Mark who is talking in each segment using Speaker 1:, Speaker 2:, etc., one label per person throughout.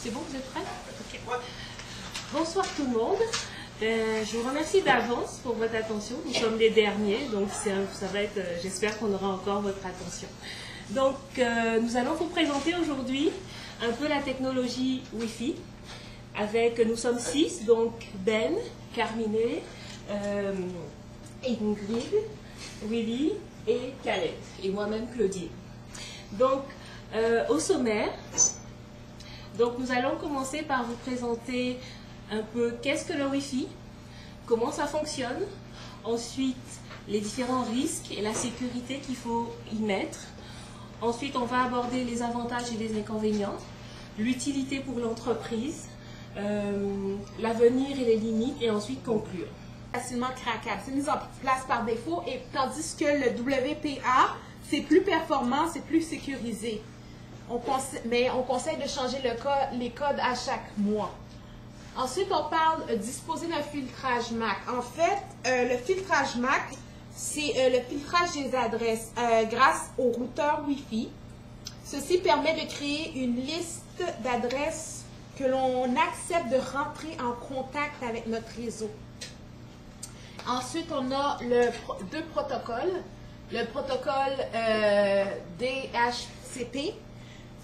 Speaker 1: C'est bon, vous êtes prêts? Ok. Bonsoir tout le monde. Je vous remercie d'avance pour votre attention. Nous sommes les derniers, donc ça va être, j'espère qu'on aura encore votre attention. Donc, nous allons vous présenter aujourd'hui un peu la technologie Wi-Fi. Nous sommes 6, donc Ben, Carmine, Ingrid, Willy et Khaled, et moi-même Claudie. Donc, au sommaire, nous allons commencer par vous présenter un peu qu'est-ce que le Wi-Fi, comment ça fonctionne, ensuite les différents risques et la sécurité qu'il faut y mettre. Ensuite, on va aborder les avantages et les inconvénients, l'utilité pour l'entreprise, l'avenir et les limites, et ensuite conclure.
Speaker 2: Facilement craquable, c'est mis en place par défaut, et tandis que le WPA, c'est plus performant, c'est plus sécurisé. Mais on conseille de changer les codes à chaque mois. Ensuite, on parle disposer d'un filtrage MAC. En fait, le filtrage MAC, c'est le filtrage des adresses grâce au routeur Wi-Fi. Ceci permet de créer une liste d'adresses que l'on accepte de rentrer en contact avec notre réseau. Ensuite, on a deux protocoles. Le protocole DHCP.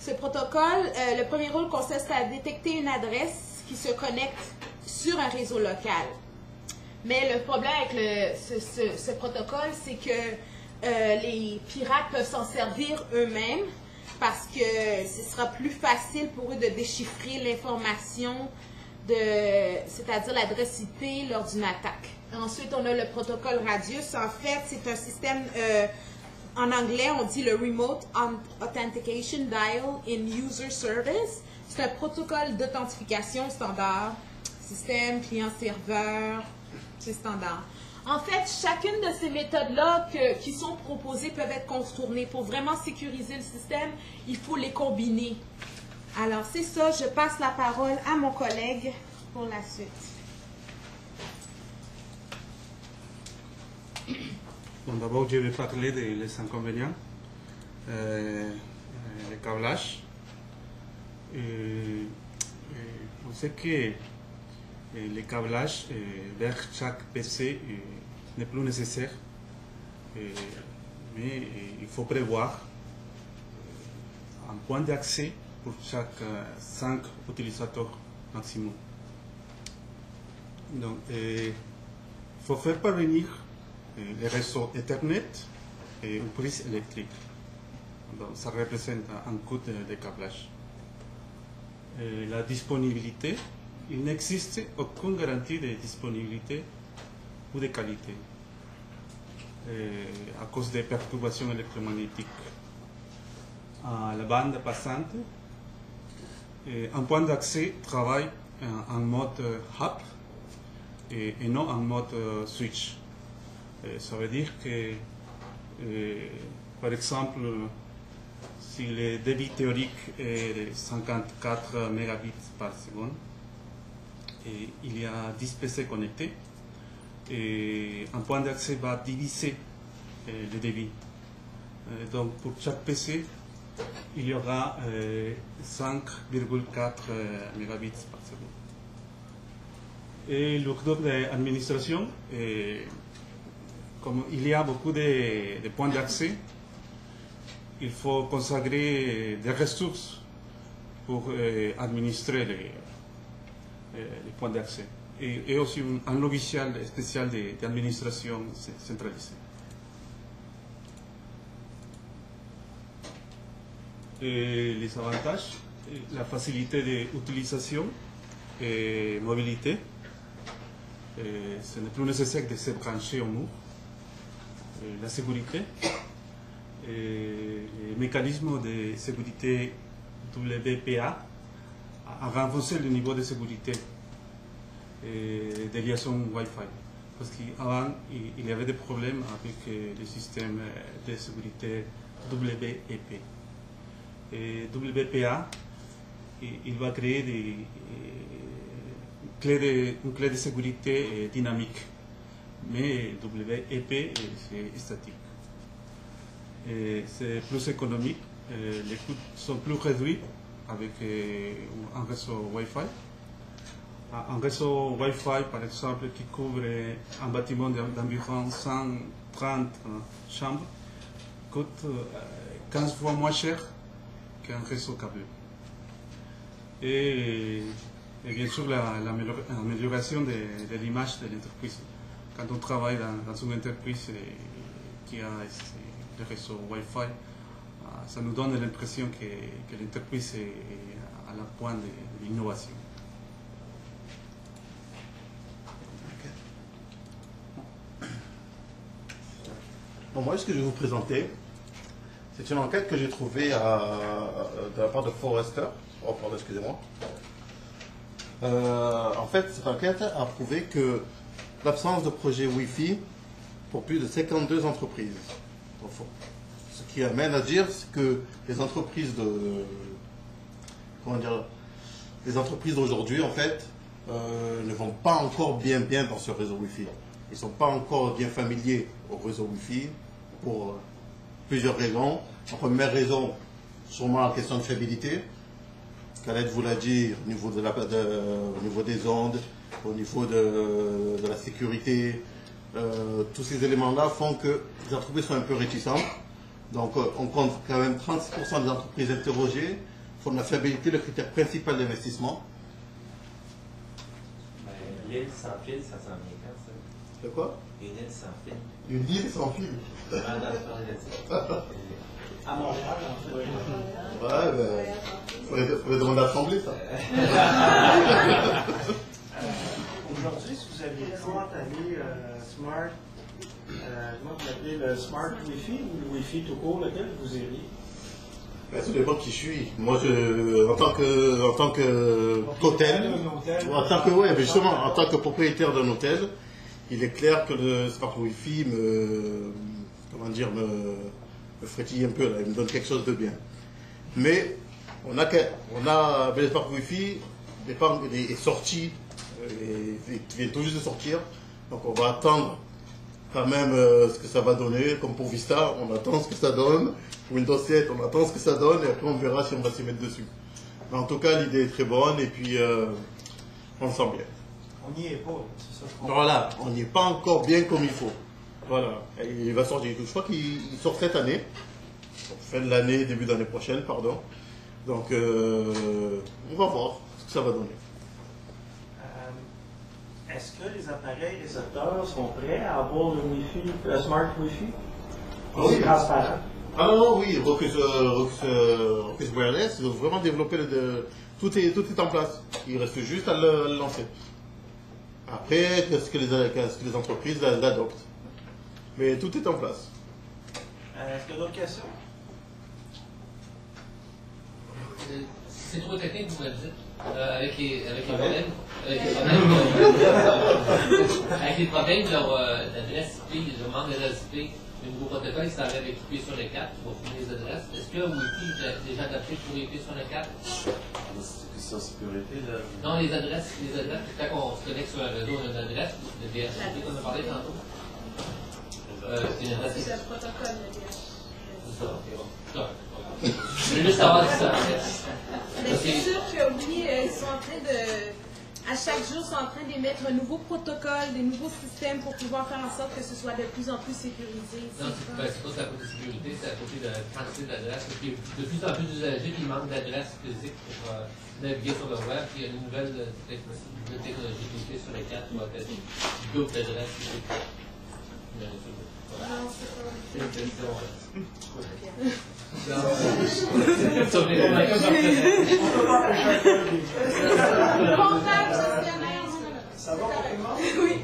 Speaker 2: Ce protocole, le premier rôle consiste à détecter une adresse qui se connecte sur un réseau local. Mais le problème avec ce protocole, c'est que les pirates peuvent s'en servir eux-mêmes parce que ce sera plus facile pour eux de déchiffrer l'information, c'est-à-dire l'adresse IP lors d'une attaque. Ensuite, on a le protocole Radius. En fait, c'est un système... en anglais, on dit le Remote Authentication Dial in User Service. C'est un protocole d'authentification standard. Système, client-serveur, c'est standard. En fait, chacune de ces méthodes-là qui sont proposées peuvent être contournées. Pour vraiment sécuriser le système, il faut les combiner. Alors, c'est ça. Je passe la parole à mon collègue pour la suite.
Speaker 3: Bon, d'abord, je vais parler des inconvénients, le câblage. On sait que le câblage vers chaque PC n'est plus nécessaire, mais il faut prévoir un point d'accès pour chaque 5 utilisateurs maximum. Donc, il faut faire parvenir les réseaux Ethernet et une prise électrique. Donc, ça représente un coût de câblage. La disponibilité, il n'existe aucune garantie de disponibilité ou de qualité à cause des perturbations électromagnétiques. La bande passante, un point d'accès travaille en mode hub et non en mode switch. Ça veut dire que, par exemple, si le débit théorique est de 54 mégabits par seconde, et il y a 10 PC connectés, et un point d'accès va diviser le débit. Donc pour chaque PC, il y aura 5,4 mégabits par seconde. Et le groupe d'administration, comme il y a beaucoup de points d'accès, il faut consacrer des ressources pour administrer les points d'accès. Et aussi un logiciel spécial d'administration centralisée. Et les avantages, la facilité d'utilisation et mobilité. Ce n'est plus nécessaire de se brancher au mur. La sécurité, le mécanisme de sécurité WPA a renforcé le niveau de sécurité des liaisons Wi-Fi. Parce qu'avant, il y avait des problèmes avec le système de sécurité WEP. Et WPA, il va créer une clé de sécurité dynamique. Mais WEP, c'est statique. C'est plus économique, les coûts sont plus réduits avec un réseau Wi-Fi. Un réseau Wi-Fi, par exemple, qui couvre un bâtiment d'environ 130 chambres, coûte 15 fois moins cher qu'un réseau câblé. Et bien sûr, l'amélioration de l'image de l'entreprise. Quand on travaille dans une entreprise qui a le réseau Wi-Fi, ça nous donne l'impression que l'entreprise est à la pointe de l'innovation.
Speaker 4: Bon, moi, ce que je vais vous présenter, c'est une enquête que j'ai trouvée de la part de Forrester. Oh, pardon, excusez-moi. En fait, cette enquête a prouvé que l'absence de projet Wi-Fi pour plus de 52 entreprises. Ce qui amène à dire que les entreprises les entreprises d'aujourd'hui, en fait, ne vont pas encore bien dans ce réseau Wi-Fi. Ils ne sont pas encore bien familiers au réseau Wi-Fi pour plusieurs raisons. La première raison, sûrement la question de fiabilité. Khaled vous l'a dit, au niveau, au niveau des ondes, au niveau de la sécurité, tous ces éléments-là font que les entreprises sont un peu réticentes. Donc on compte quand même 36% des entreprises interrogées font de la fiabilité le critère principal d'investissement.
Speaker 5: L'île sans fil, ça s'en vient quand ça?
Speaker 4: De quoi?
Speaker 5: Une île sans fil.
Speaker 4: Une île sans fil.
Speaker 5: À Montréal, en fait.
Speaker 4: Ouais, ben, faudrait demander à trembler, ça.
Speaker 6: Aujourd'hui, si vous aviez commenté Smart, comment vous l'appelez, le Smart Wi-Fi ou le Wi-Fi tout court, lequel vous iriez?
Speaker 4: Ben, ça dépend qui je suis. Moi, en tant qu'hôtel, justement, en tant que propriétaire d'un hôtel, il est clair que le Smart Wi-Fi me frétille un peu, là, il me donne quelque chose de bien. Mais le Smart Wi-Fi est sorti, il vient tout juste de sortir, donc on va attendre quand même ce que ça va donner. Comme pour Vista, on attend ce que ça donne. Windows 7, on attend ce que ça donne et après on verra si on va s'y mettre dessus. Mais en tout cas, l'idée est très bonne et puis on le sent bien.
Speaker 6: On n'y est pas, c'est ça.
Speaker 4: Voilà, on n'y est pas encore bien comme il faut. Voilà, et il va sortir. Je crois qu'il sort cette année, fin de l'année, début d'année prochaine, pardon. Donc on va voir ce que ça va donner.
Speaker 6: Est-ce que les appareils récepteurs sont prêts à avoir le Wi-Fi, le Smart Wi-Fi? C'est transparent.
Speaker 4: Ah non, oui, Rocus Wireless, ils ont vraiment développé tout est en place. Il reste juste à le lancer. Après, qu'est-ce que les entreprises l'adoptent. Mais tout est en place.
Speaker 6: Est-ce qu'il y a d'autres questions?
Speaker 7: C'est trop technique, vous me dites, avec les problèmes d'adresse IP, le manque d'adresse IP. Le nouveau protocole, il s'enlève avec IP sur le 4 pour finir les adresses. Est-ce que Wi-Fi est déjà adapté pour IP sur le 4?
Speaker 5: Sans sécurité, là.
Speaker 7: Non, les adresses, quand on se connecte sur un réseau, on a une adresse, le DHCP qu'on a parlé tantôt. C'est une adresse.
Speaker 2: C'est le protocole, le DHCP.
Speaker 7: C'est ça, ok, bon. Je voulais juste savoir si ça.
Speaker 2: Mais c'est sûr que oui, ils sont en train de. À chaque jour, ils sont en train d'émettre un nouveau protocole, des nouveaux systèmes pour pouvoir faire en sorte que ce soit de plus en plus sécurisé.
Speaker 7: Non, c'est pas à cause de sécurité, c'est à côté de la quantité d'adresses. Puis de plus en plus d'usagers qui manquent d'adresses physiques pour naviguer sur le web. Puis il y a une nouvelle technologie qui est faite sur les 4 qui va être d'autres adresses physiques.
Speaker 2: Non, c'est pas.
Speaker 7: C'est une question.
Speaker 2: Comptable, gestionnaire,
Speaker 6: Ça va pour tout le monde?
Speaker 2: oui.